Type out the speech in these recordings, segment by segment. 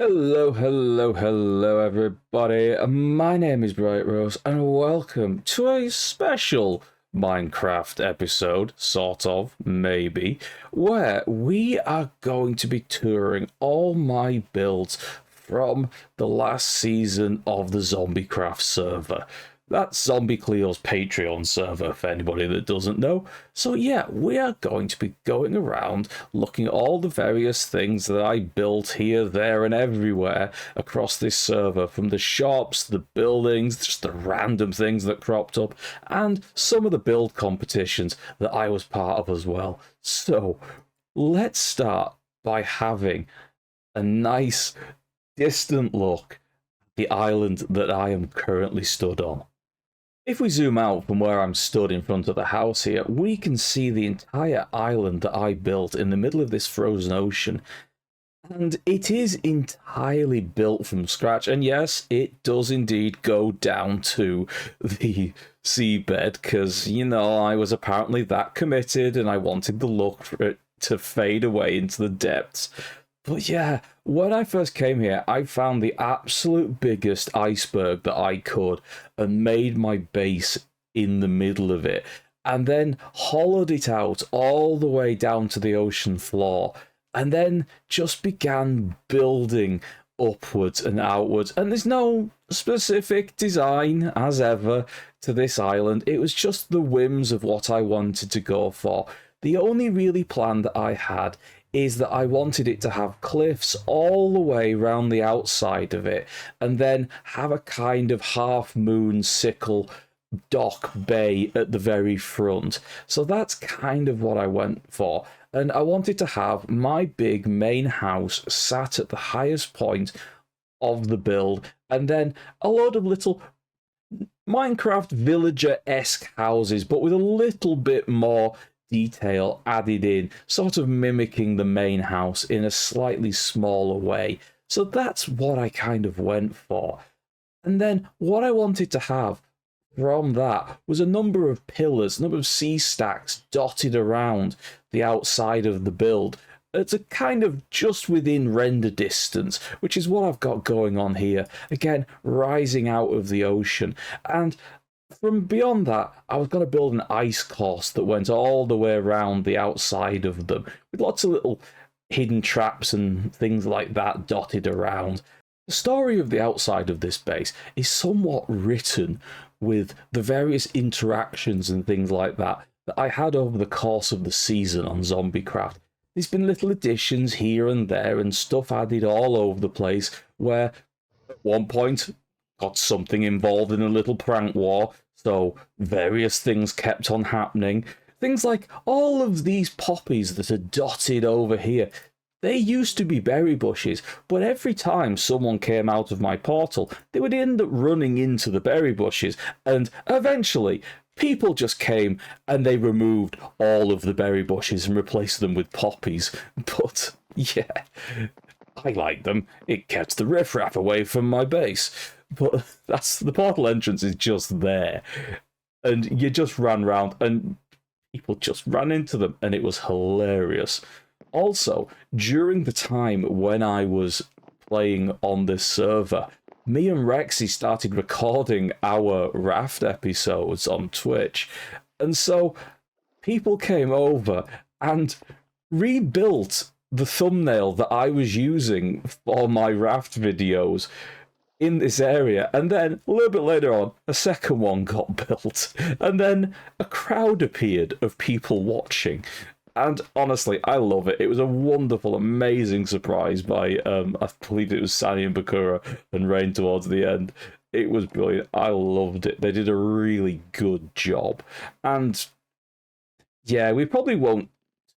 Hello, hello, hello, everybody. My name is Bright Rose, and welcome to a special Minecraft episode, sort of, maybe, where we are going to be touring all my builds from the last season of the ZombieCraft server. That's Zombie Cleo's Patreon server, for anybody that doesn't know. So yeah, we are going to be going around looking at all the various things that I built here, there, and everywhere across this server, from the shops, the buildings, just the random things that cropped up, and some of the build competitions that I was part of as well. So let's start by having a nice distant look at the island that I am currently stood on. If we zoom out from where I'm stood in front of the house here, we can see the entire island that I built in the middle of this frozen ocean. And it is entirely built from scratch. And yes, it does indeed go down to the seabed, because, I was apparently that committed and I wanted the look for it to fade away into the depths. But yeah, when I first came here, I found the absolute biggest iceberg that I could and made my base in the middle of it, and then hollowed it out all the way down to the ocean floor, and then just began building upwards and outwards. And there's no specific design, as ever, to this island. It was just the whims of what I wanted to go for. The only really plan that I had is that I wanted it to have cliffs all the way round the outside of it, and then have a kind of half-moon sickle dock bay at the very front. So that's kind of what I went for. And I wanted to have my big main house sat at the highest point of the build, and then a load of little Minecraft villager-esque houses, but with a little bit more detail added in, sort of mimicking the main house in a slightly smaller way. So that's what I kind of went for. And then what I wanted to have from that was a number of pillars, a number of sea stacks dotted around the outside of the build. It's a kind of just within render distance, which is what I've got going on here. Again, rising out of the ocean. And from beyond that, I was going to build an ice course that went all the way around the outside of them, with lots of little hidden traps and things like that dotted around. The story of the outside of this base is somewhat written with the various interactions and things like that I had over the course of the season on ZombieCraft. There's been little additions here and there and stuff added all over the place, where at one point got something involved in a little prank war, so various things kept on happening. Things like all of these poppies that are dotted over here, they used to be berry bushes, but every time someone came out of my portal, they would end up running into the berry bushes, and eventually people just came and they removed all of the berry bushes and replaced them with poppies. But yeah, I liked them. It kept the riffraff away from my base. But that's the portal entrance is just there, and you just ran round and people just ran into them, and it was hilarious. Also, during the time when I was playing on this server, me and Rexy started recording our raft episodes on Twitch, and so people came over and rebuilt the thumbnail that I was using for my raft videos in this area, and then a little bit later on a second one got built, and then a crowd appeared of people watching. And honestly, I love it. It was a wonderful, amazing surprise by I believe it was Sani and Bakura and Rain towards the end. It was brilliant. I loved it. They did a really good job. And yeah, we probably won't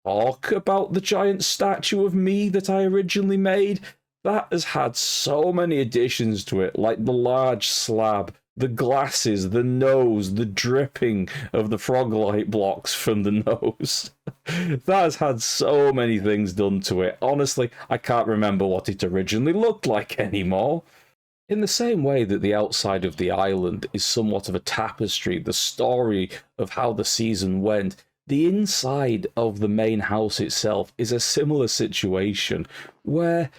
talk about the giant statue of me that I originally made. That has had so many additions to it, like the large slab, the glasses, the nose, the dripping of the frog-light blocks from the nose. That has had so many things done to it. Honestly, I can't remember what it originally looked like anymore. In the same way that the outside of the island is somewhat of a tapestry, the story of how the season went, the inside of the main house itself is a similar situation, where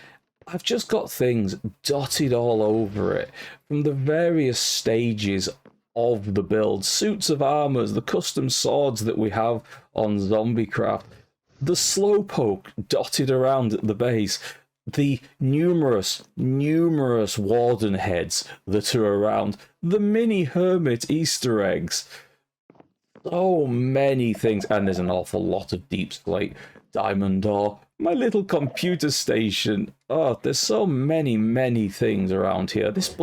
I've just got things dotted all over it from the various stages of the build. Suits of armors, the custom swords that we have on ZombieCraft, the slowpoke dotted around at the base, the numerous warden heads that are around, the mini hermit Easter eggs. So many things, and there's an awful lot of deep slate, diamond ore, my little computer station. Oh, there's so many things around here. This is a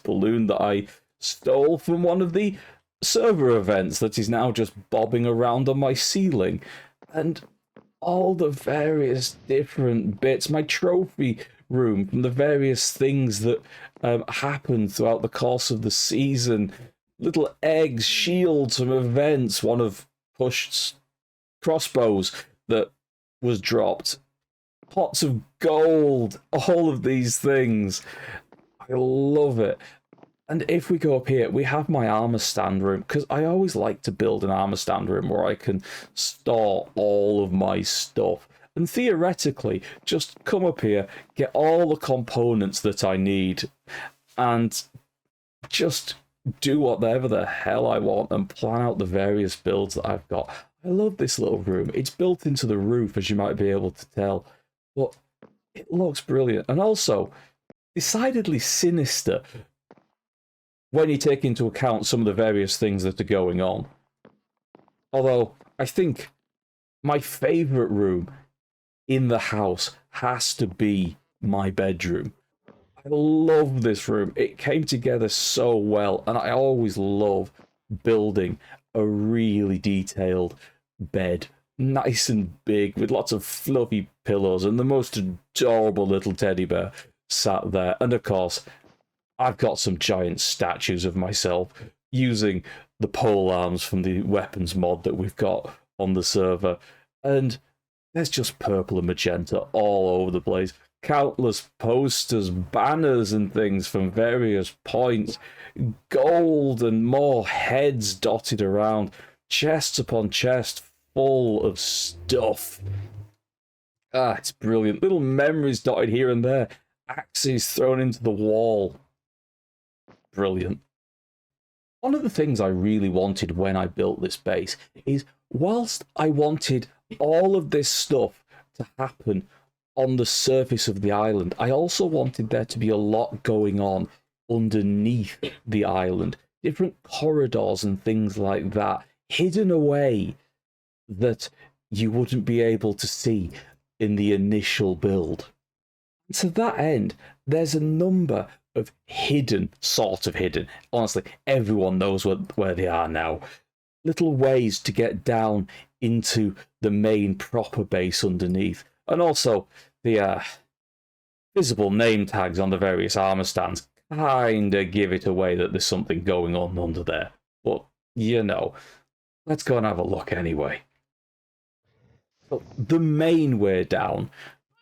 balloon that I stole from one of the server events that is now just bobbing around on my ceiling. And all the various different bits, my trophy room from the various things that happened throughout the course of the season. Little eggs, shields from events, one of Push's crossbows that was dropped, pots of gold, all of these things. I love it. And if we go up here, we have my armor stand room, because I always like to build an armor stand room where I can store all of my stuff. And theoretically, just come up here, get all the components that I need, and just do whatever the hell I want and plan out the various builds that I've got. I love this little room. It's built into the roof, as you might be able to tell, but it looks brilliant. And also, decidedly sinister when you take into account some of the various things that are going on. Although, I think my favourite room in the house has to be my bedroom. I love this room. It came together so well, and I always love building a really detailed bed. Nice and big, with lots of fluffy pillows, and the most adorable little teddy bear sat there. And of course, I've got some giant statues of myself using the pole arms from the weapons mod that we've got on the server. And there's just purple and magenta all over the place. Countless posters, banners and things from various points. Gold and more heads dotted around. Chests upon chests full of stuff. Ah, it's brilliant. Little memories dotted here and there. Axes thrown into the wall. Brilliant. One of the things I really wanted when I built this base is, whilst I wanted all of this stuff to happen on the surface of the island, I also wanted there to be a lot going on underneath the island. Different corridors and things like that, hidden away, that you wouldn't be able to see in the initial build. And to that end, there's a number of hidden, sort of hidden, honestly, everyone knows where they are now, little ways to get down into the main proper base underneath. And also, the visible name tags on the various armor stands kinda give it away that there's something going on under there. But, you know, let's go and have a look anyway. So, the main way down,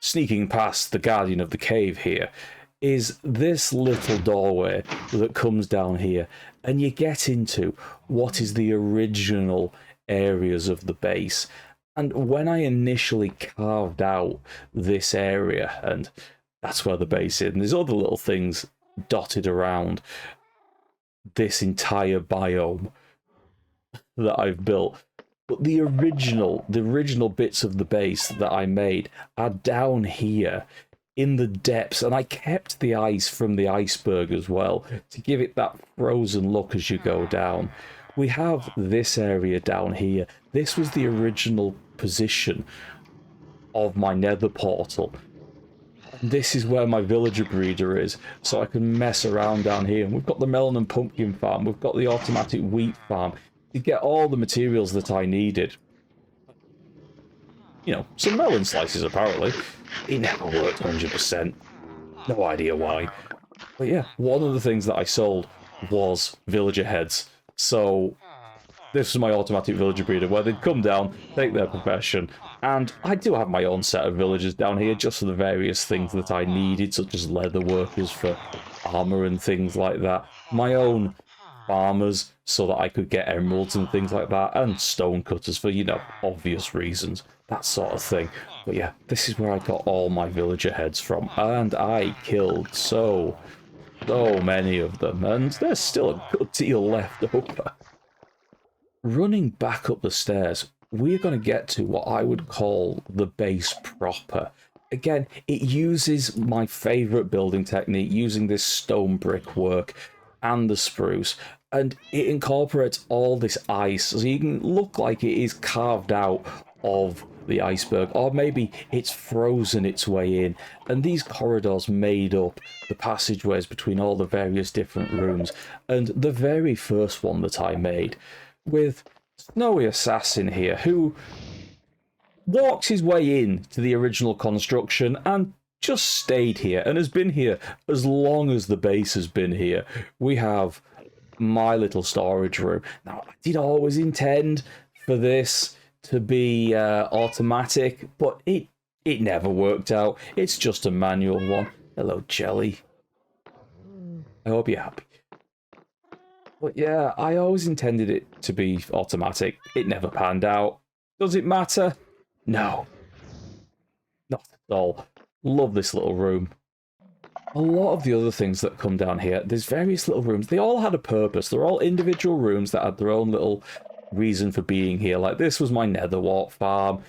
sneaking past the Guardian of the Cave here, is this little doorway that comes down here, and you get into what is the original areas of the base. And when I initially carved out this area, and that's where the base is, and there's other little things dotted around this entire biome that I've built, but the original bits of the base that I made are down here in the depths, and I kept the ice from the iceberg as well to give it that frozen look as you go down. We have this area down here. This was the original position of my nether portal. And this is where my villager breeder is, so I can mess around down here. And we've got the melon and pumpkin farm, we've got the automatic wheat farm, to get all the materials that I needed. You know, some melon slices apparently. It never worked 100%. No idea why. But yeah, one of the things that I sold was villager heads. So this was my automatic villager breeder, where they'd come down, take their profession, and I do have my own set of villagers down here just for the various things that I needed, such as leather workers for armor and things like that. My own farmers, so that I could get emeralds and things like that, and stone cutters for, you know, obvious reasons. that sort of thing. But yeah, this is where I got all my villager heads from, and I killed so many of them, and there's still a good deal left over. Running back up the stairs, we're going to get to what I would call the base proper. Again, it uses my favourite building technique, using this stone brickwork and the spruce, and it incorporates all this ice, so you can look like it is carved out of the iceberg, or maybe it's frozen its way in, and these corridors made up the passageways between all the various different rooms. And the very first one that I made, with Snowy Assassin here, who walks his way in to the original construction and just stayed here and has been here as long as the base has been here. We have my little storage room. Now, I did always intend for this to be automatic, but it never worked out. It's just a manual one. Hello, Jelly. I hope you're happy. But yeah, I always intended it to be automatic. It never panned out. Does it matter? No. Not at all. Love this little room. A lot of the other things that come down here, there's various little rooms. They all had a purpose. They're all individual rooms that had their own little reason for being here. Like, this was my netherwart farm.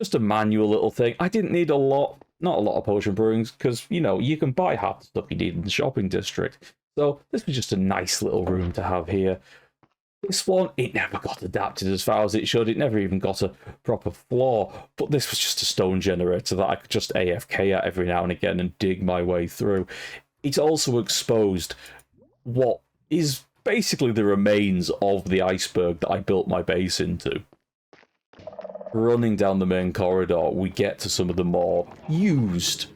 Just a manual little thing. I didn't need a lot, not a lot of potion brewings, because, you know, you can buy half the stuff you need in the shopping district. So this was just a nice little room to have here. This one, it never got adapted as far as it should. It never even got a proper floor. But this was just a stone generator that I could just AFK at every now and again and dig my way through. It's also exposed what is basically the remains of the iceberg that I built my base into. Running down the main corridor, we get to some of the more used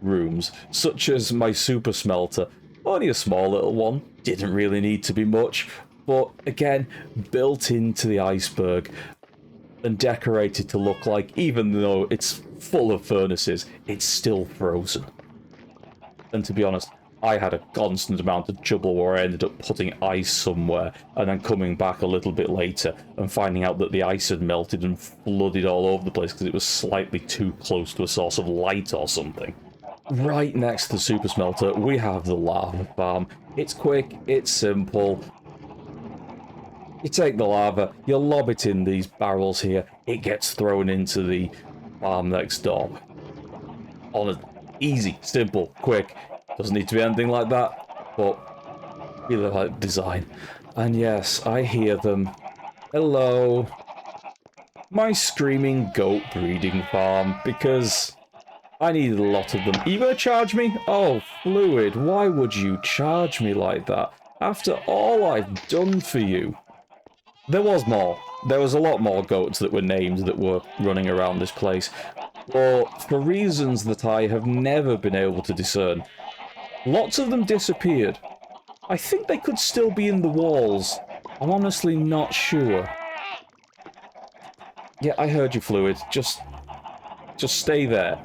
rooms, such as my super smelter. Only a small little one, didn't really need to be much, but again, built into the iceberg and decorated to look like, even though it's full of furnaces, it's still frozen. And to be honest, I had a constant amount of trouble where I ended up putting ice somewhere and then coming back a little bit later and finding out that the ice had melted and flooded all over the place because it was slightly too close to a source of light or something. Right next to the super smelter, we have the lava farm. It's quick, it's simple. You take the lava, you lob it in these barrels here, it gets thrown into the farm next door. On a easy, simple, quick. Doesn't need to be anything like that, but really like design. And yes, I hear them. Hello. My screaming goat breeding farm, because I needed a lot of them. Are you going to charge me? Oh, Fluid, why would you charge me like that? After all I've done for you. There was more. There was a lot more goats that were named that were running around this place. But for reasons that I have never been able to discern, lots of them disappeared. I think they could still be in the walls. I'm honestly not sure. Yeah, I heard you, Fluid. Just stay there.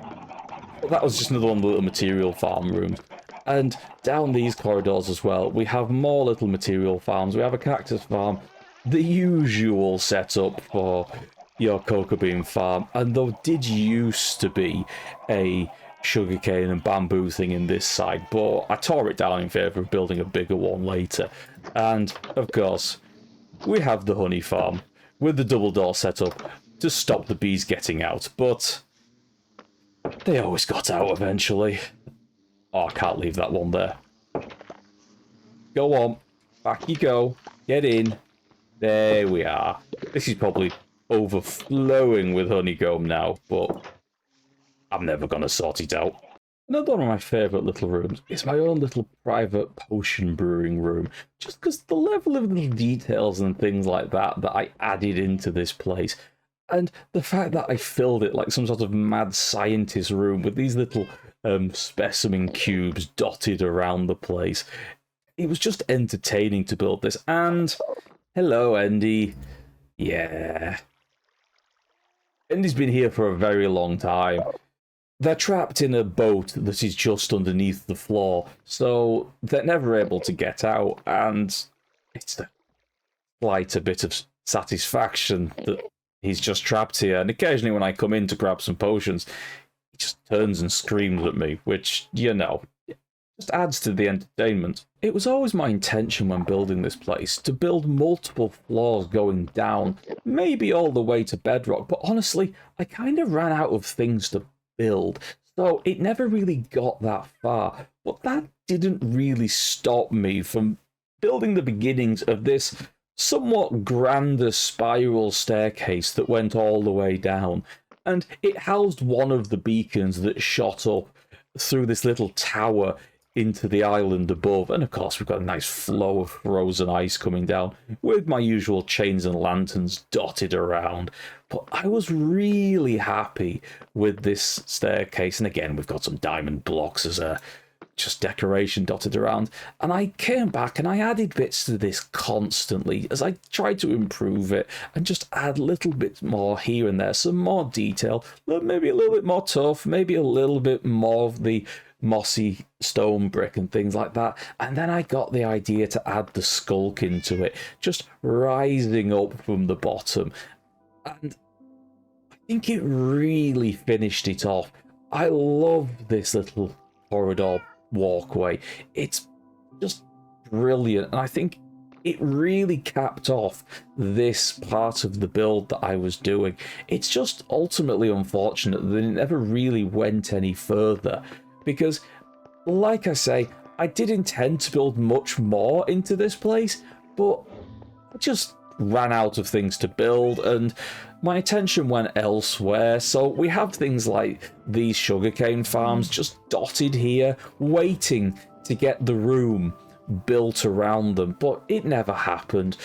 That was just another one of the little material farm rooms. And down these corridors as well, we have more little material farms. We have a cactus farm. The usual setup for your cocoa bean farm. And there did used to be a sugarcane and bamboo thing in this side, but I tore it down in favour of building a bigger one later. And, of course, we have the honey farm with the double door setup to stop the bees getting out, but they always got out eventually. Oh, I can't leave that one there. Go on. Back you go. Get in. There we are. This is probably overflowing with honeycomb now, but I'm never going to sort it out. Another one of my favourite little rooms is my own little private potion brewing room. Just because the level of little details and things like that that I added into this place. And the fact that I filled it like some sort of mad scientist room with these little specimen cubes dotted around the place. It was just entertaining to build this. And hello, Andy. Yeah. Andy's been here for a very long time. They're trapped in a boat that is just underneath the floor, so they're never able to get out, and it's a slight bit of satisfaction that he's just trapped here. And occasionally when I come in to grab some potions, he just turns and screams at me, which, you know, just adds to the entertainment. It was always my intention when building this place to build multiple floors going down, maybe all the way to bedrock, but honestly, I kind of ran out of things to build, so it never really got that far. But that didn't really stop me from building the beginnings of this somewhat grander spiral staircase that went all the way down, and it housed one of the beacons that shot up through this little tower into the island above. And of course we've got a nice flow of frozen ice coming down with my usual chains and lanterns dotted around. But I was really happy with this staircase, and again we've got some diamond blocks as a just decoration dotted around. And I came back and I added bits to this constantly as I tried to improve it and just add little bits more here and there, some more detail, maybe a little bit more tough, maybe a little bit more of the mossy stone brick and things like that. And then I got the idea to add the skulk into it, just rising up from the bottom. And I think it really finished it off. I love this little corridor walkway. It's just brilliant, and I think it really capped off this part of the build that I was doing. It's just ultimately unfortunate that it never really went any further, because like I say, I did intend to build much more into this place, but I just ran out of things to build and my attention went elsewhere. So we have things like these sugarcane farms just dotted here, waiting to get the room built around them, but it never happened.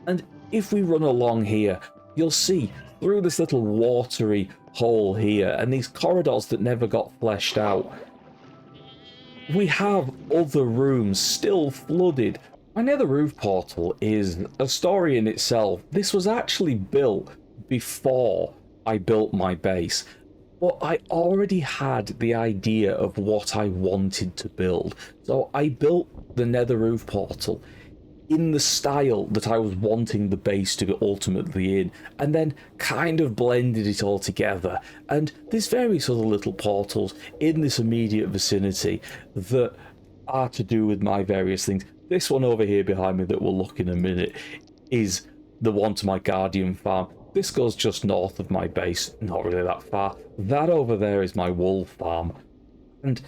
And if we run along here, you'll see through this little watery hole here and these corridors that never got fleshed out, we have other rooms still flooded. My nether roof portal is a story in itself. This was actually built before I built my base, but I already had the idea of what I wanted to build. So I built the nether roof portal in the style that I was wanting the base to go ultimately in, and then kind of blended it all together. And there's various other little portals in this immediate vicinity that are to do with my various things. This one over here behind me that we'll look in a minute is the one to my guardian farm. This goes just north of my base, not really that far. That over there is my wool farm. And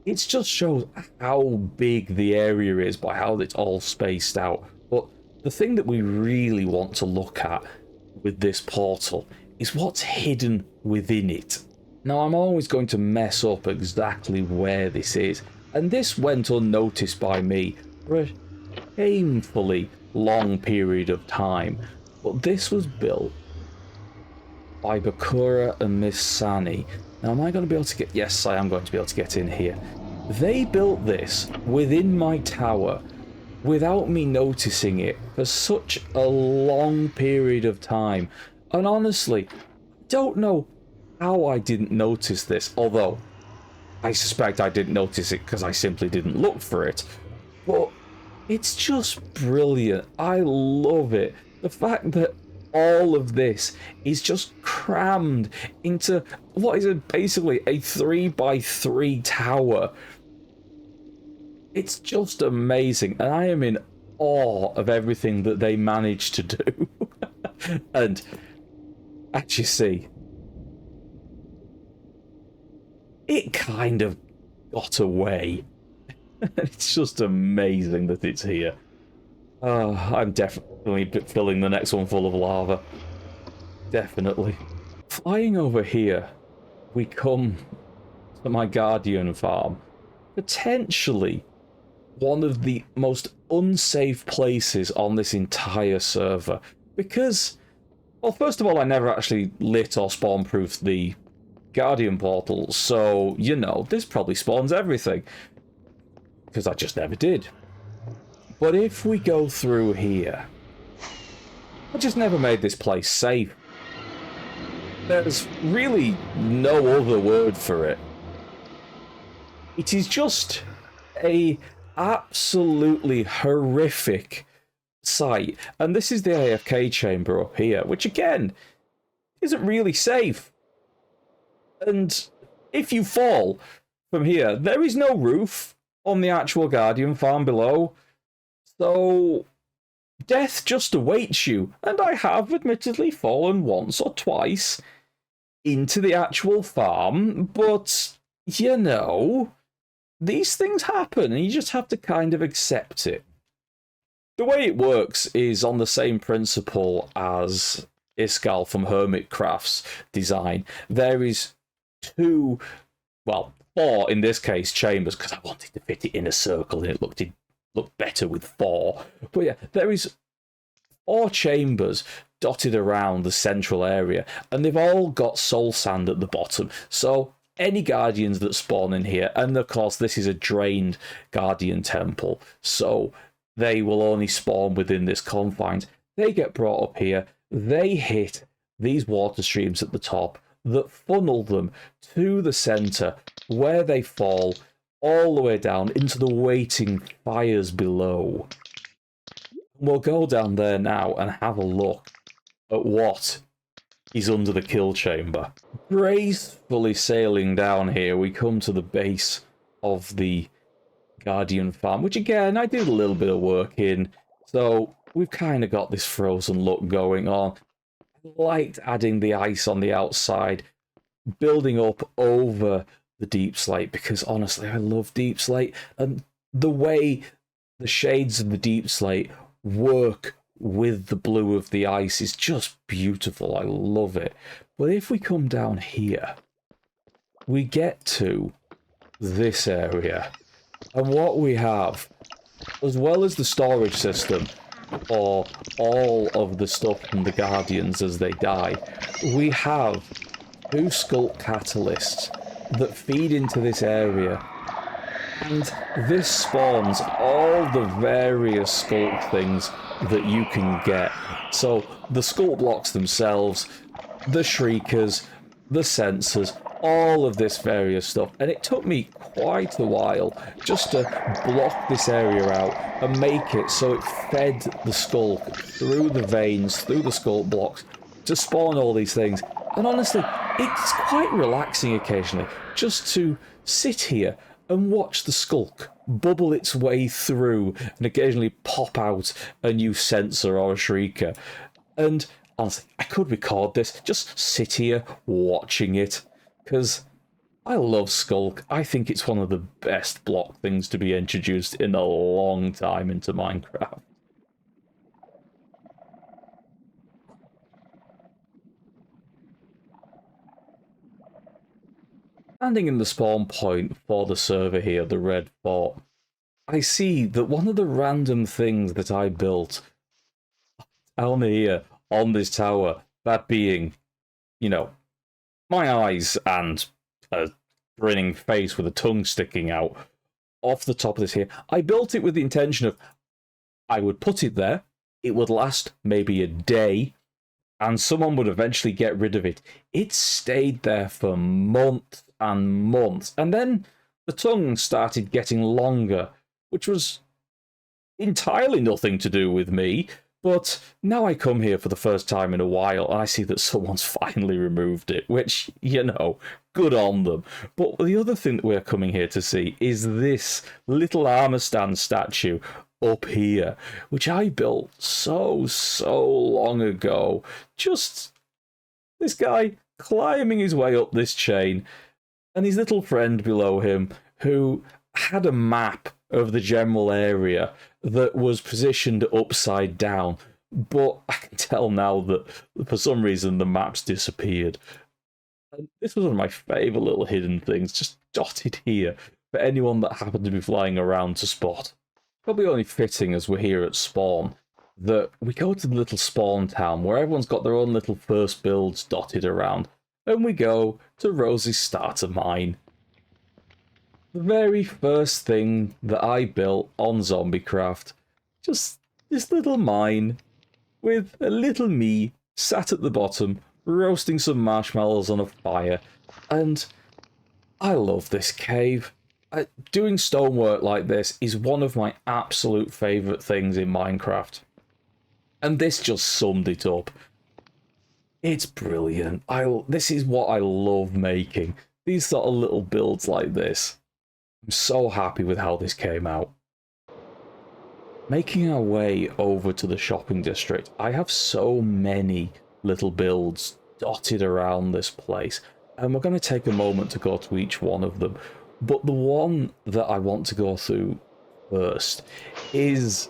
it just shows how big the area is by how it's all spaced out. But the thing that we really want to look at with this portal is what's hidden within it. Now, I'm always going to mess up exactly where this is, and this went unnoticed by me for a painfully long period of time. But this was built by Bakura and Miss Sani. Now, am I going to be able to get... Yes, I am going to be able to get in here. They built this within my tower without me noticing it for such a long period of time. And honestly, I don't know how I didn't notice this, although I suspect I didn't notice it because I simply didn't look for it. But it's just brilliant. I love it. The fact that all of this is just crammed into what is basically a 3x3 tower. It's just amazing, and I am in awe of everything that they managed to do. And as you see, it kind of got away. It's just amazing that it's here. I'm definitely filling the next one full of lava. Definitely. Flying over here, we come to my guardian farm. Potentially one of the most unsafe places on this entire server. Because, well, first of all, I never actually lit or spawn-proofed the guardian portal. So, you know, this probably spawns everything. Because I just never did. But if we go through here, I just never made this place safe. There's really no other word for it. It is just a absolutely horrific site, and this is the AFK chamber up here, which again isn't really safe. And if you fall from here, there is no roof on the actual Guardian farm below, so death just awaits you. And I have admittedly fallen once or twice into the actual farm, but you know, these things happen and you just have to kind of accept it. The way it works is on the same principle as Iskal from Hermitcraft's design. There is two, well, four in this case, chambers, because I wanted to fit it in a circle and it looked better with four. But yeah, there is four chambers dotted around the central area, and they've all got soul sand at the bottom. So any guardians that spawn in here, and of course this is a drained guardian temple, so they will only spawn within this confines. They get brought up here, they hit these water streams at the top that funnel them to the centre, where they fall all the way down into the waiting fires below. We'll go down there now and have a look at what is under the kill chamber. Gracefully sailing down here, we come to the base of the Guardian farm, which again, I did a little bit of work in, so we've kind of got this frozen look going on. I liked adding the ice on the outside, building up over the deep slate, because honestly, I love deep slate, and the way the shades of the deep slate work with the blue of the ice is just beautiful. I love it. But if we come down here, we get to this area. And what we have, as well as the storage system for all of the stuff from the Guardians as they die, we have two sculpt catalysts that feed into this area. And this spawns all the various sculpt things that you can get. So the sculpt blocks themselves, the shriekers, the sensors, all of this various stuff. And it took me quite a while just to block this area out and make it so it fed the sculk through the veins, through the sculpt blocks, to spawn all these things. And honestly, it's quite relaxing occasionally just to sit here and watch the sculk bubble its way through and occasionally pop out a new sensor or a shrieker. And honestly, I could record this, just sit here watching it, because I love sculk. I think it's one of the best block things to be introduced in a long time into Minecraft. Standing in the spawn point for the server here, the Red Fort, I see that one of the random things that I built down here on this tower, that being, you know, my eyes and a grinning face with a tongue sticking out off the top of this here, I built it with the intention of I would put it there, it would last maybe a day, and someone would eventually get rid of it. It stayed there for months and months, and then the tongue started getting longer, which was entirely nothing to do with me. But now I come here for the first time in a while and I see that someone's finally removed it, which, you know, good on them. But the other thing that we're coming here to see is this little armor stand statue up here, which I built so long ago. Just this guy climbing his way up this chain, and his little friend below him who had a map of the general area that was positioned upside down, but I can tell now that for some reason the map's disappeared. And this was one of my favourite little hidden things, just dotted here for anyone that happened to be flying around to spot. Probably only fitting as we're here at spawn that we go to the little spawn town where everyone's got their own little first builds dotted around, and we go to Rosie's starter mine. The very first thing that I built on ZombieCraft, just this little mine with a little me sat at the bottom roasting some marshmallows on a fire. And I love this cave. Doing stonework like this is one of my absolute favourite things in Minecraft. And this just summed it up. It's brilliant. This is what I love making. These sort of little builds like this. I'm so happy with how this came out. Making our way over to the shopping district, I have so many little builds dotted around this place, and we're going to take a moment to go to each one of them. But the one that I want to go through first is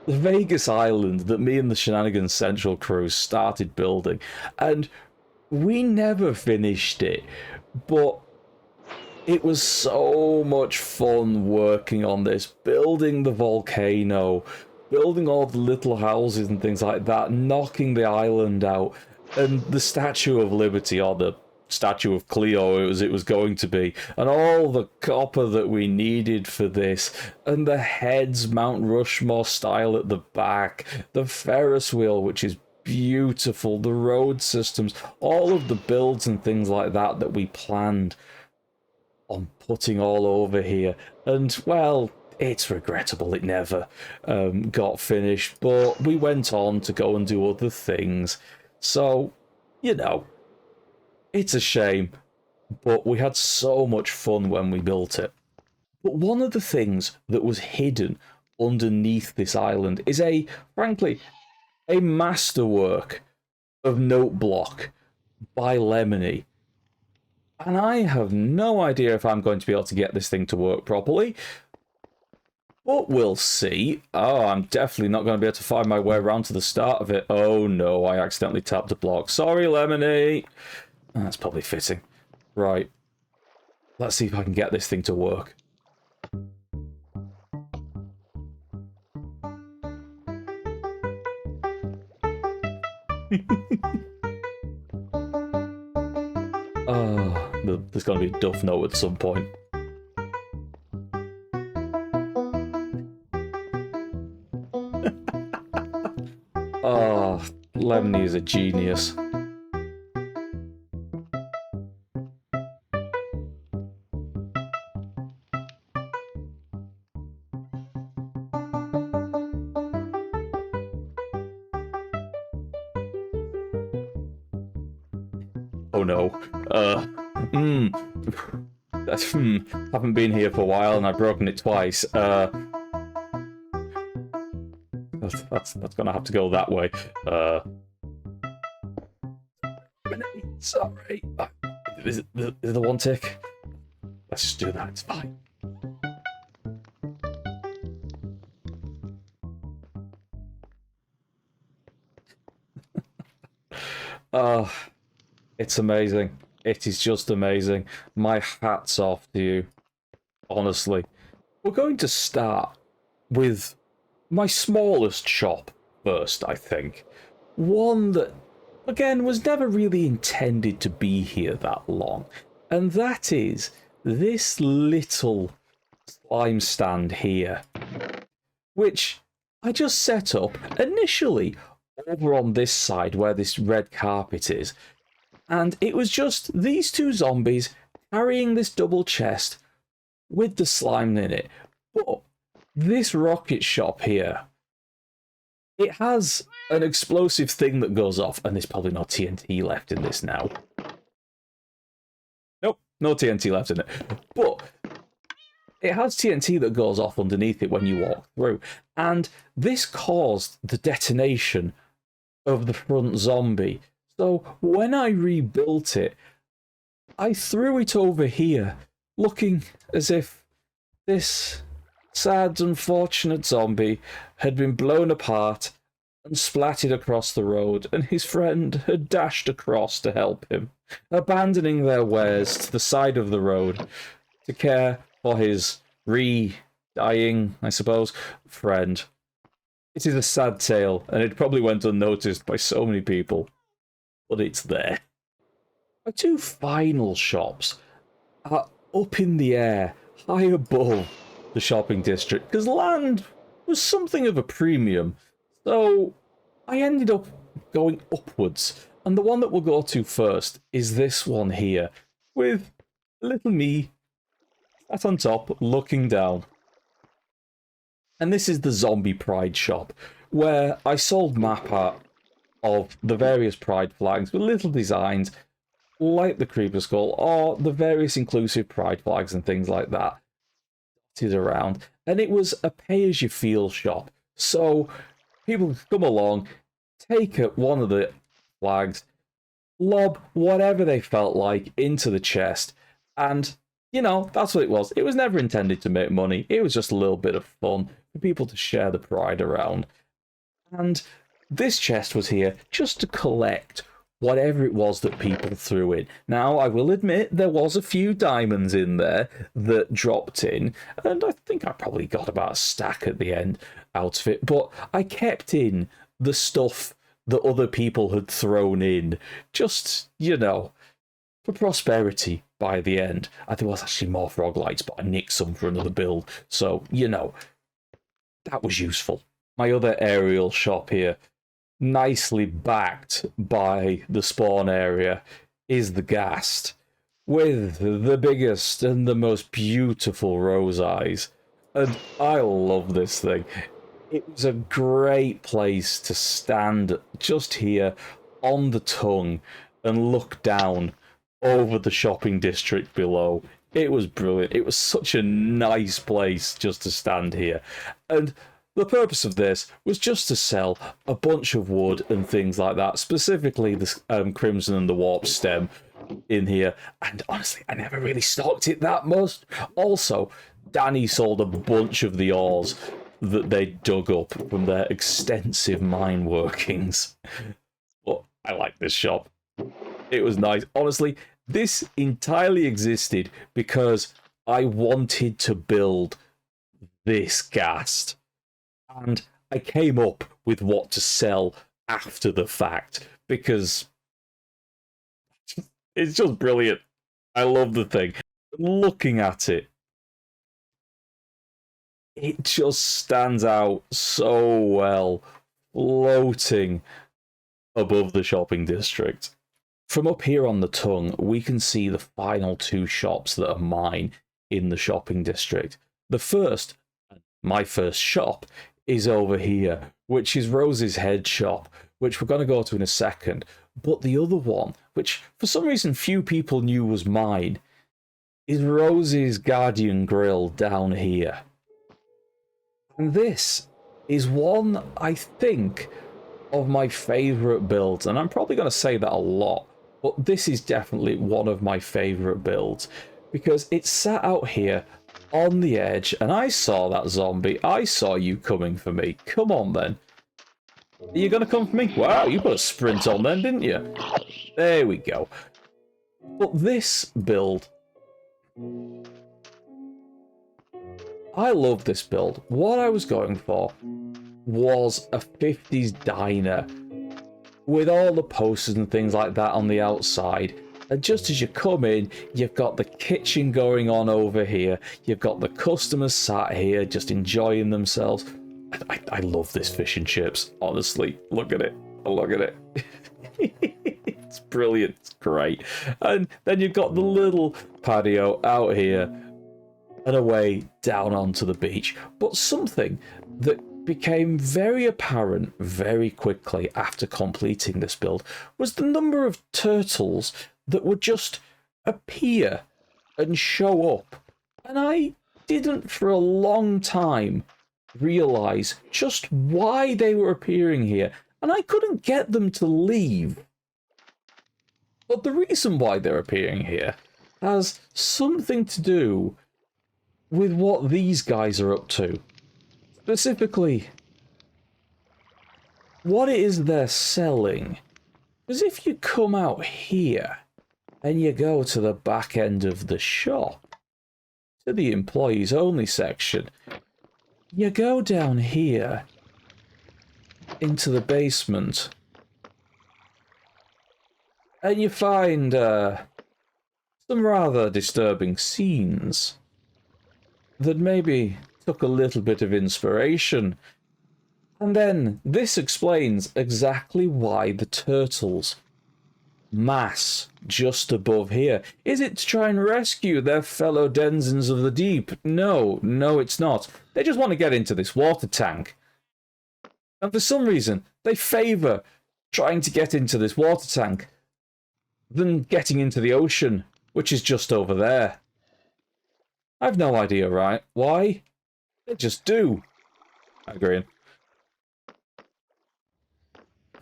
the Vegas Island that me and the Shenanigans Central crew started building, and we never finished it, but it was so much fun working on this, building the volcano, building all the little houses and things like that, knocking the island out, and the Statue of Liberty, or the Statue of Cleo as it was going to be, and all the copper that we needed for this, and the heads Mount Rushmore style at the back, the Ferris wheel, which is beautiful, the road systems, all of the builds and things like that that we planned on putting all over here. And, well, it's regrettable it never got finished, but we went on to go and do other things. So, you know, it's a shame, but we had so much fun when we built it. But one of the things that was hidden underneath this island is frankly, a masterwork of note block by Lemony. And I have no idea if I'm going to be able to get this thing to work properly, but we'll see. Oh, I'm definitely not going to be able to find my way around to the start of it. Oh no, I accidentally tapped a block. Sorry, Lemony. That's probably fitting. Right. Let's see if I can get this thing to work. There's going to be a duff note at some point. Oh, Lemony is a genius. Oh no. Haven't been here for a while and I've broken it twice. That's gonna have to go that way. Sorry. Is the one tick? Let's just do that, it's fine. It's amazing. It is just amazing. My hat's off to you. Honestly. We're going to start with my smallest shop first, I think. One that, again, was never really intended to be here that long. And that is this little slime stand here. Which I just set up initially over on this side where this red carpet is. And it was just these two zombies carrying this double chest with the slime in it. But this rocket shop here, it has an explosive thing that goes off, and there's probably no TNT left in this now. Nope, no TNT left in it. But it has TNT that goes off underneath it when you walk through. And this caused the detonation of the front zombie. So when I rebuilt it, I threw it over here, looking as if this sad, unfortunate zombie had been blown apart and splattered across the road, and his friend had dashed across to help him, abandoning their wares to the side of the road to care for his dying, I suppose, friend. It is a sad tale, and it probably went unnoticed by so many people. But it's there. My two final shops are up in the air, high above the shopping district, because land was something of a premium. So I ended up going upwards, and the one that we'll go to first is this one here, with little me sat on top, looking down. And this is the Zombie Pride shop, where I sold map art of the various pride flags with little designs like the creeper skull or the various inclusive pride flags and things like that dotted around. And it was a pay-as-you-feel shop. So people could come along, take one of the flags, lob whatever they felt like into the chest, and you know, that's what it was. It was never intended to make money. It was just a little bit of fun for people to share the pride around. And this chest was here just to collect whatever it was that people threw in. Now, I will admit there was a few diamonds in there that dropped in, and I think I probably got about a stack at the end out of it, but I kept in the stuff that other people had thrown in, just, you know, for prosperity by the end. There was actually more frog lights, but I nicked some for another build, so, you know, that was useful. My other aerial shop here, nicely backed by the spawn area, is the Ghast, with the biggest and the most beautiful rose eyes. And I love this thing. It was a great place to stand just here on the tongue and look down over the shopping district below. It was brilliant. It was such a nice place just to stand here. And the purpose of this was just to sell a bunch of wood and things like that, specifically the Crimson and the Warp Stem in here. And honestly, I never really stocked it that much. Also, Danny sold a bunch of the ores that they dug up from their extensive mine workings. But I like this shop. It was nice. Honestly, this entirely existed because I wanted to build this Ghast. And I came up with what to sell after the fact because it's just brilliant. I love the thing. Looking at it, it just stands out so well, floating above the shopping district. From up here on the tongue, we can see the final two shops that are mine in the shopping district. The first, my first shop, is over here, which is Rose's head shop, which we're going to go to in a second. But the other one, which for some reason few people knew was mine, is Rose's Guardian Grill down here. And this is one, I think, of my favourite builds, and I'm probably going to say that a lot, but this is definitely one of my favourite builds, because it's sat out here on the edge, and I saw that zombie. I saw you coming for me. Come on, then. Are you going to come for me? Wow, you put a sprint on then, didn't you? There we go. But this build, I love this build. What I was going for was a 50s diner with all the posters and things like that on the outside. And just as you come in, you've got the kitchen going on over here. You've got the customers sat here just enjoying themselves. I love this fish and chips, honestly. Look at it. Look at it. It's brilliant. It's great. And then you've got the little patio out here and away down onto the beach. But something that became very apparent very quickly after completing this build was the number of turtles that would just appear and show up. And I didn't for a long time realise just why they were appearing here. And I couldn't get them to leave. But the reason why they're appearing here has something to do with what these guys are up to. Specifically, what it is they're selling. Because if you come out here and you go to the back end of the shop, to the employees only section, you go down here into the basement and you find some rather disturbing scenes that maybe took a little bit of inspiration. And then this explains exactly why the turtles mass just above here. Is it to try and rescue their fellow denizens of the deep? No, it's not. They just want to get into this water tank. And for some reason, they favour trying to get into this water tank than getting into the ocean, which is just over there. I've no idea, right? Why? They just do. Agreeing.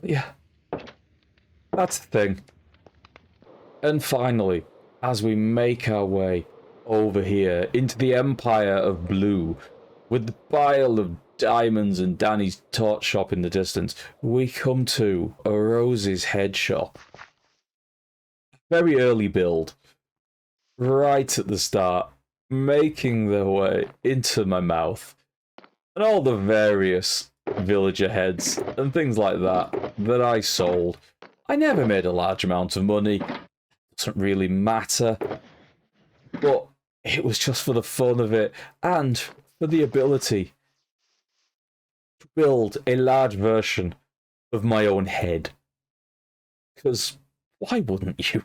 Yeah. That's the thing. And finally, as we make our way over here into the Empire of Blue, with the pile of diamonds and Danny's torch shop in the distance, we come to a Rose's head shop. Very early build. Right at the start, making their way into my mouth. And all the various villager heads and things like that I sold. I never made a large amount of money. Doesn't really matter. But it was just for the fun of it and for the ability to build a large version of my own head. Because why wouldn't you?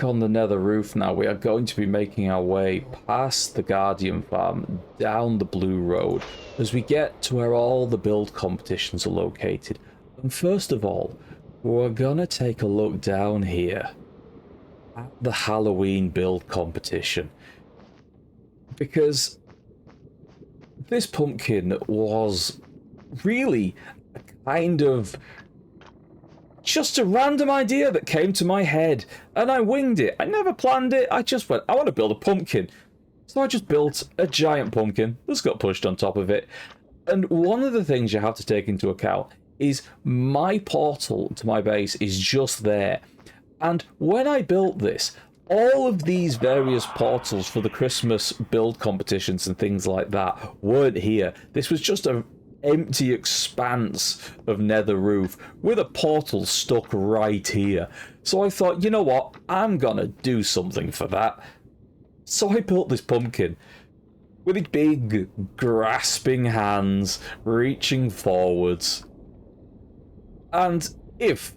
On the nether roof now, we are going to be making our way past the Guardian Farm, down the Blue Road, as we get to where all the build competitions are located. And first of all, we're gonna take a look down here at the Halloween build competition. Because this pumpkin was really a kind of just a random idea that came to my head, and I winged it. I never planned it. I just went, I want to build a pumpkin. So I just built a giant pumpkin that's got pushed on top of it. And one of the things you have to take into account is my portal to my base is just there. And when I built this, all of these various portals for the Christmas build competitions and things like that weren't here. This was just a empty expanse of nether roof with a portal stuck right here. So I thought, you know what, I'm gonna do something for that. So I built this pumpkin with its big grasping hands reaching forwards. And if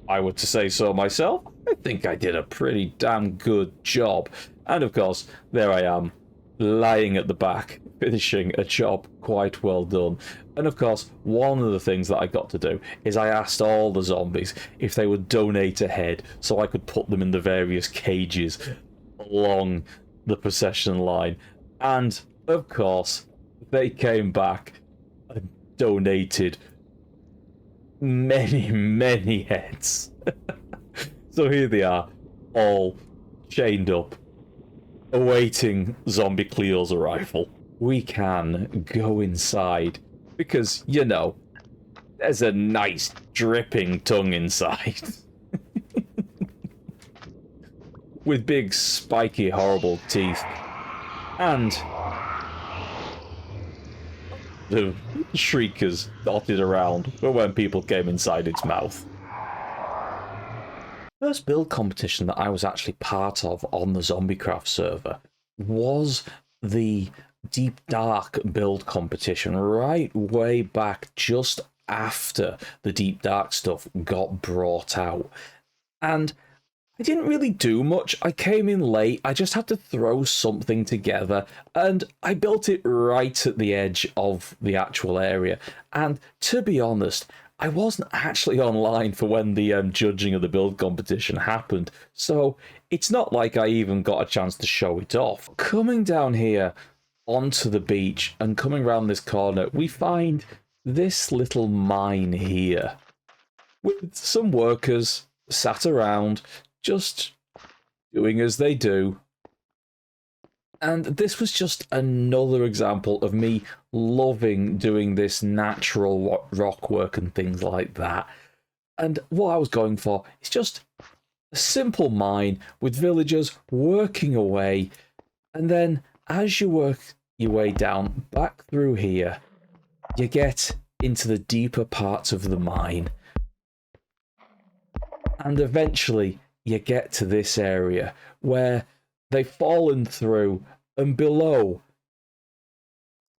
I were to say so myself, I think I did a pretty damn good job. And of course, there I am, lying at the back, finishing a job quite well done. And of course, one of the things that I got to do is I asked all the zombies if they would donate a head so I could put them in the various cages along the procession line. And of course, they came back and donated many heads. So here they are, all chained up, awaiting Zombie Cleo's arrival. We can go inside because, you know, there's a nice dripping tongue inside. With big, spiky, horrible teeth. And the shriekers dotted around for when people came inside its mouth. First build competition that I was actually part of on the ZombieCraft server was the Deep Dark build competition, right way back just after the Deep Dark stuff got brought out. And I didn't really do much. I came in late. I just had to throw something together, and I built it right at the edge of the actual area. And to be honest, I wasn't actually online for when the judging of the build competition happened, so it's not like I even got a chance to show it off. Coming down here onto the beach and coming around this corner, we find this little mine here with some workers sat around just doing as they do. And this was just another example of me loving doing this natural rock work and things like that. And what I was going for is just a simple mine with villagers working away. And then as you work your way down back through here, you get into the deeper parts of the mine. And eventually you get to this area where they've fallen through, and below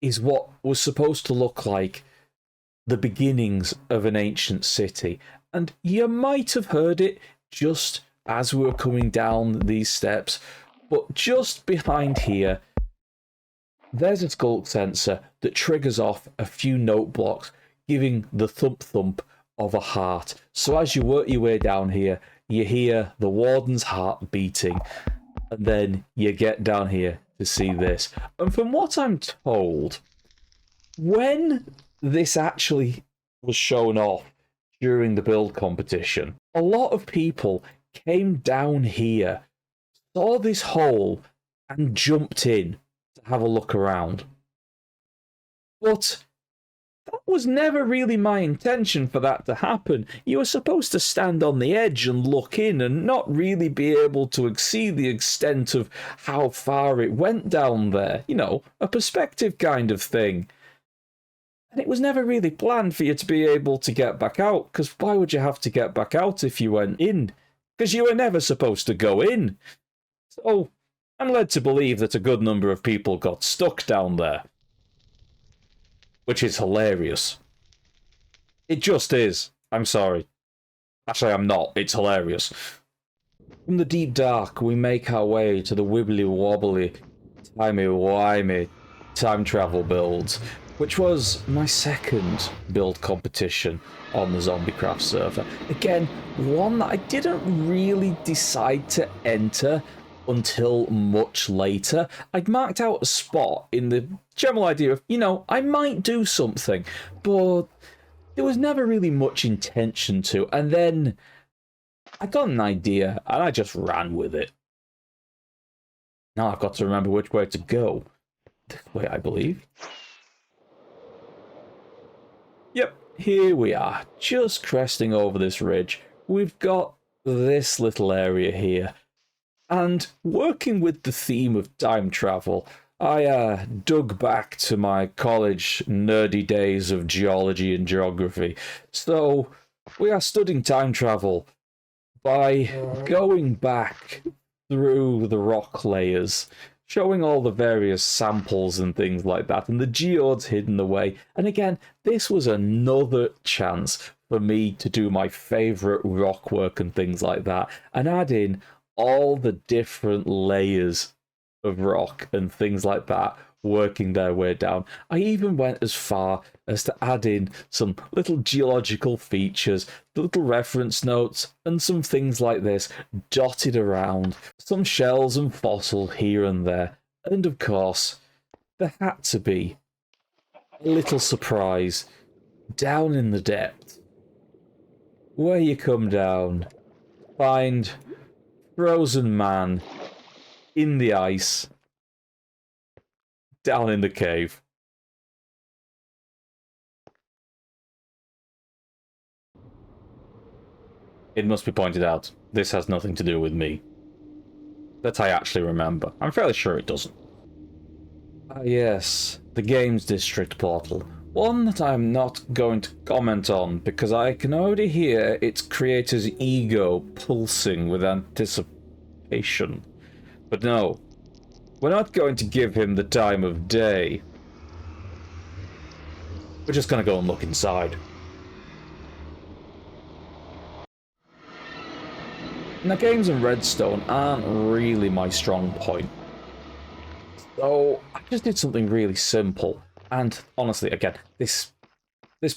is what was supposed to look like the beginnings of an ancient city. And you might have heard it just as we were coming down these steps, but just behind here, there's a sculk sensor that triggers off a few note blocks, giving the thump-thump of a heart. So as you work your way down here, you hear the warden's heart beating, and then you get down here to see this. And from what I'm told, when this actually was shown off during the build competition, a lot of people came down here, saw this hole, and jumped in to have a look around. But that was never really my intention for that to happen. You were supposed to stand on the edge and look in and not really be able to see the extent of how far it went down there. You know, a perspective kind of thing. And it was never really planned for you to be able to get back out, because why would you have to get back out if you went in? Because you were never supposed to go in. So I'm led to believe that a good number of people got stuck down there. Which is hilarious. It just is. I'm sorry. Actually, I'm not. It's hilarious. From the deep dark, we make our way to the wibbly-wobbly, timey-wimey time travel builds, which was my second build competition on the ZombieCraft server. Again, one that I didn't really decide to enter until much later. I'd marked out a spot in the general idea of, you know, I might do something, but there was never really much intention to. And then I got an idea and I just ran with it. Now I've got to remember which way to go. This way, I believe. Yep, here we are, just cresting over this ridge. We've got this little area here. And working with the theme of time travel, I dug back to my college nerdy days of geology and geography. So we are studying time travel by going back through the rock layers, showing all the various samples and things like that, and the geodes hidden away. And again, this was another chance for me to do my favourite rock work and things like that, and add in all the different layers of rock and things like that working their way down. I even went as far as to add in some little geological features, little reference notes, and some things like this dotted around, some shells and fossils here and there. And of course, there had to be a little surprise down in the depth, where you come down, find frozen man in the ice, down in the cave. It must be pointed out, this has nothing to do with me. That I actually remember. I'm fairly sure it doesn't. Ah yes, the Games District portal. One that I'm not going to comment on, because I can already hear its creator's ego pulsing with anticipation. But no, we're not going to give him the time of day. We're just going to go and look inside. Now, games and redstone aren't really my strong point. So I just did something really simple. And honestly, again, this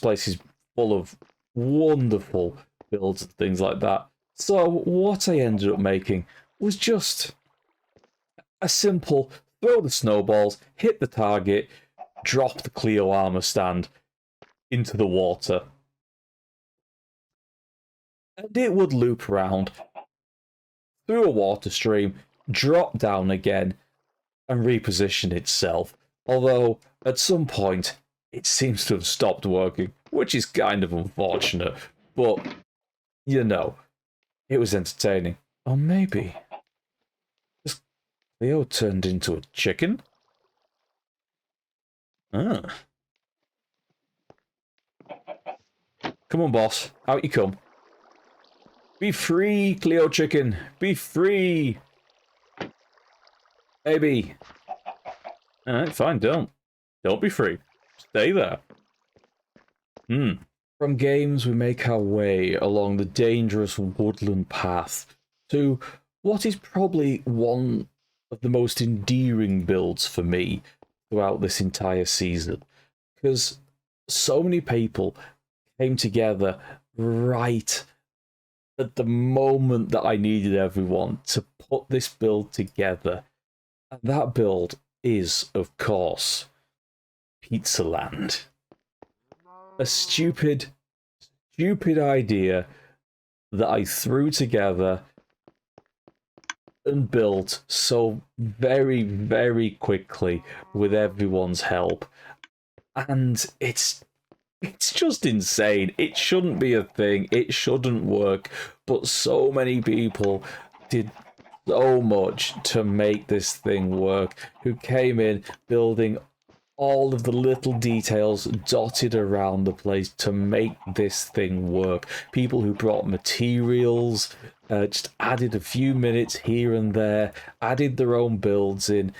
place is full of wonderful builds and things like that. So what I ended up making was just a simple throw the snowballs, hit the target, drop the Cleo armor stand into the water. And it would loop around through a water stream, drop down again, and reposition itself. Although, at some point, it seems to have stopped working, which is kind of unfortunate. But, you know, it was entertaining. Or maybe Leo turned into a chicken? Ah. Come on, boss. Out you come. Be free, Cleo chicken. Be free. Baby. Alright, fine, don't. Don't be free. Stay there. From games, we make our way along the dangerous woodland path to what is probably one of the most endearing builds for me throughout this entire season. Because so many people came together right at the moment that I needed everyone to put this build together. And that build is, of course, Pizza Land. A stupid idea that I threw together and built so very, very quickly with everyone's help. And it's just insane. It shouldn't be a thing. It shouldn't work. But so many people did so much to make this thing work, who came in building all of the little details dotted around the place to make this thing work. People who brought materials, just added a few minutes here and there, added their own builds in,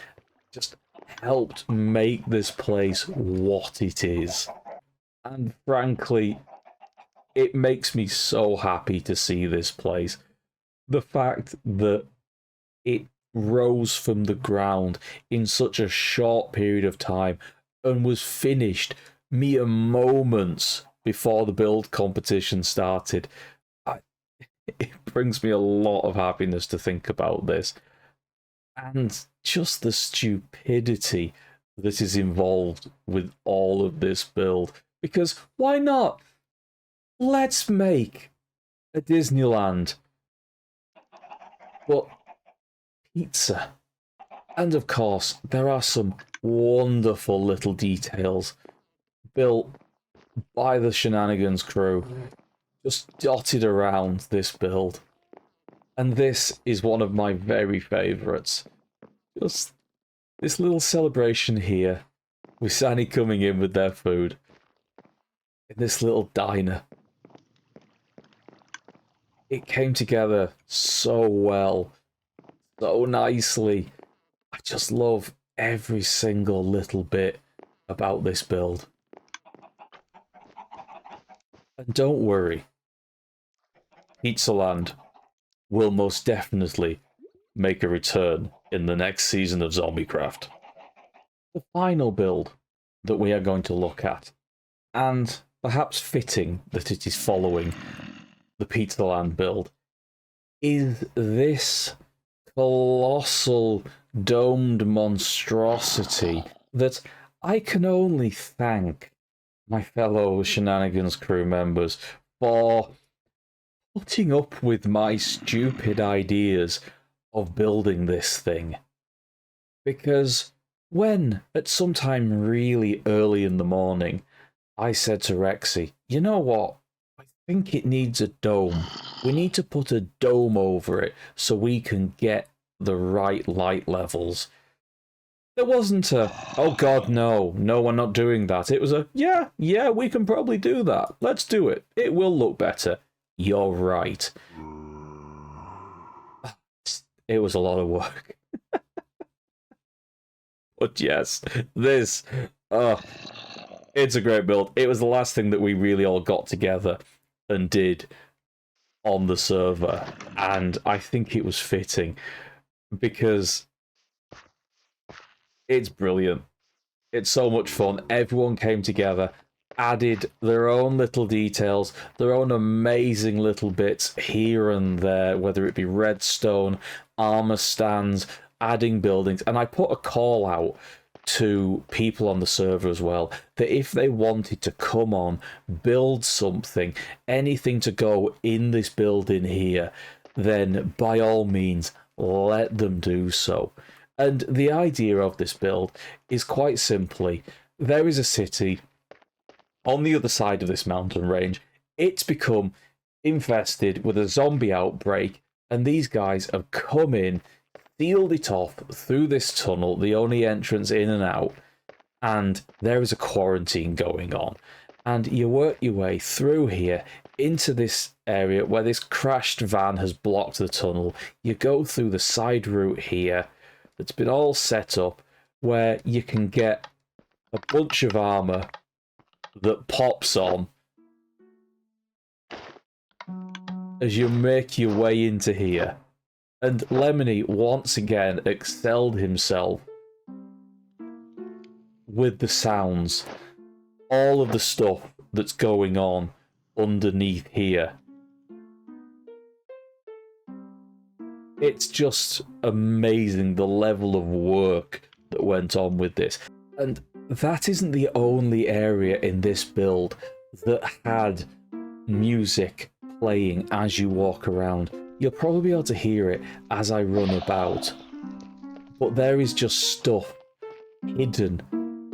just helped make this place what it is. And frankly, it makes me so happy to see this place. The fact that it rose from the ground in such a short period of time and was finished mere moments before the build competition started. It brings me a lot of happiness to think about this. And just the stupidity that is involved with all of this build. Because why not? Let's make a Disneyland. But pizza. And of course, there are some wonderful little details built by the Shenanigans crew, just dotted around this build. And this is one of my very favourites. Just this little celebration here, with Sunny coming in with their food, in this little diner. It came together so well, so nicely. I just love every single little bit about this build. And don't worry, Pizza Land will most definitely make a return in the next season of ZombieCraft. The final build that we are going to look at, and perhaps fitting that it is following the Pizza Land build, is this colossal domed monstrosity that I can only thank my fellow Shenanigans crew members for putting up with my stupid ideas of building this thing. Because when, at some time really early in the morning, I said to Rexy, you know what? I think it needs a dome. We need to put a dome over it so we can get the right light levels. There wasn't a, oh god, no, we're not doing that. It was a, yeah, we can probably do that. Let's do it. It will look better. You're right. It was a lot of work. But yes, this, it's a great build. It was the last thing that we really all got together and did on the server. And I think it was fitting because it's brilliant. It's so much fun. Everyone came together, added their own little details, their own amazing little bits here and there, whether it be redstone, armor stands, adding buildings. And I put a call out to people on the server as well, that if they wanted to come on, build something, anything to go in this building here, then by all means, let them do so. And the idea of this build is quite simply, there is a city on the other side of this mountain range. It's become infested with a zombie outbreak, and these guys have come in, sealed it off through this tunnel, the only entrance in and out, and there is a quarantine going on. And you work your way through here into this area where this crashed van has blocked the tunnel. You go through the side route here that's been all set up where you can get a bunch of armor that pops on as you make your way into here. And Lemony once again excelled himself with the sounds all of the stuff that's going on underneath here. It's just amazing the level of work that went on with this. And that isn't the only area in this build that had music playing as you walk around. You'll probably be able to hear it as I run about. But there is just stuff hidden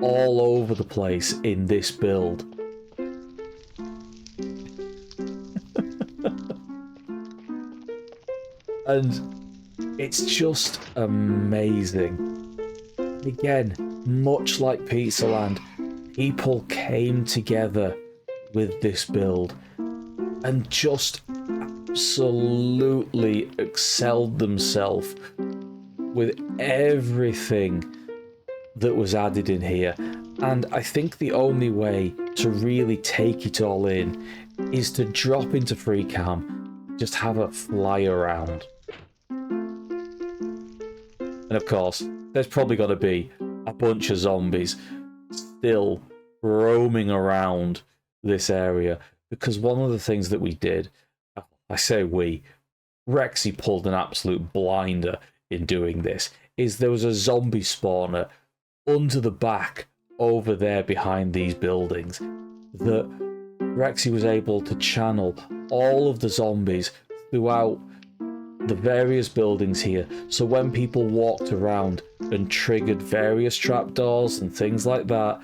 all over the place in this build. And it's just amazing. Again, much like Pizzaland, people came together with this build and just absolutely excelled themselves with everything that was added in here. And I think the only way to really take it all in is to drop into free cam, just have a fly around. And of course, there's probably going to be a bunch of zombies still roaming around this area, because one of the things that we did, I say we, Rexy pulled an absolute blinder in doing this, is there was a zombie spawner under the back over there behind these buildings that Rexy was able to channel all of the zombies throughout the various buildings here, so when people walked around and triggered various trapdoors and things like that,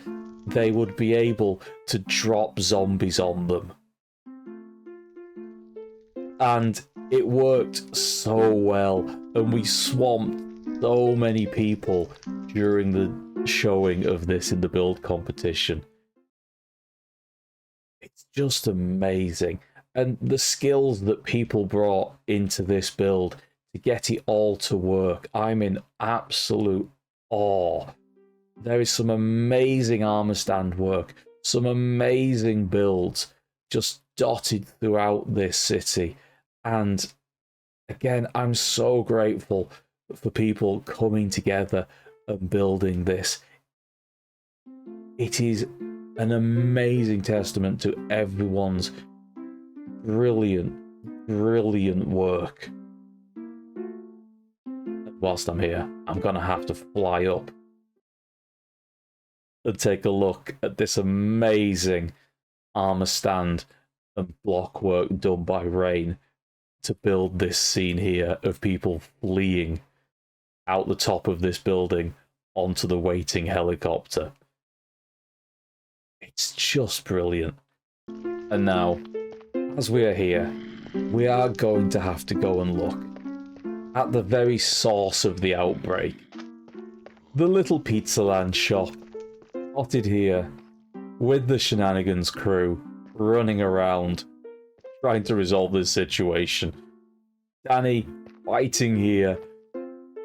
they would be able to drop zombies on them. And it worked so well, and we swamped so many people during the showing of this in the build competition. It's just amazing. And the skills that people brought into this build to get it all to work, I'm in absolute awe. There is some amazing armor stand work, some amazing builds just dotted throughout this city. And again, I'm so grateful for people coming together and building this. It is an amazing testament to everyone's brilliant work. And whilst I'm here, I'm gonna have to fly up and take a look at this amazing armor stand and block work done by Rain to build this scene here of people fleeing out the top of this building onto the waiting helicopter. It's just brilliant. And now, as we are here, we are going to have to go and look at the very source of the outbreak. The little Pizzaland shop, spotted here, with the shenanigans crew running around, trying to resolve this situation. Danny fighting here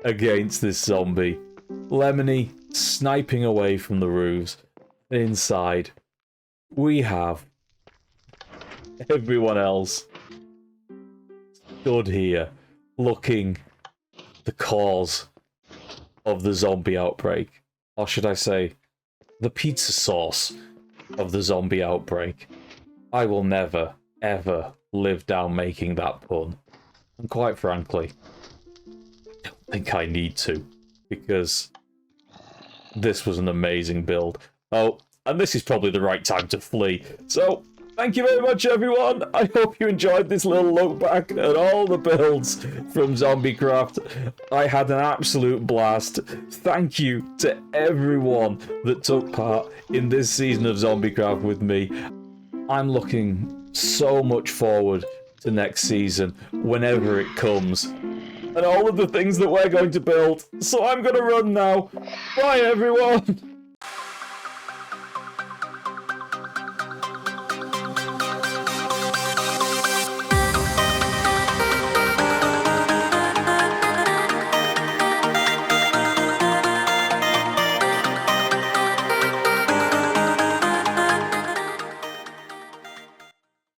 against this zombie. Lemony sniping away from the roofs. Inside, we have everyone else stood here looking at the cause of the zombie outbreak. Or should I say, the pizza sauce of the zombie outbreak. I will never, ever live down making that pun. And quite frankly, I don't think I need to, because this was an amazing build. Oh, and this is probably the right time to flee. So, thank you very much, everyone. I hope you enjoyed this little look back at all the builds from ZombieCraft. I had an absolute blast. Thank you to everyone that took part in this season of ZombieCraft with me. I'm looking so much forward to next season, whenever it comes, and all of the things that we're going to build. So I'm going to run now. Bye, everyone.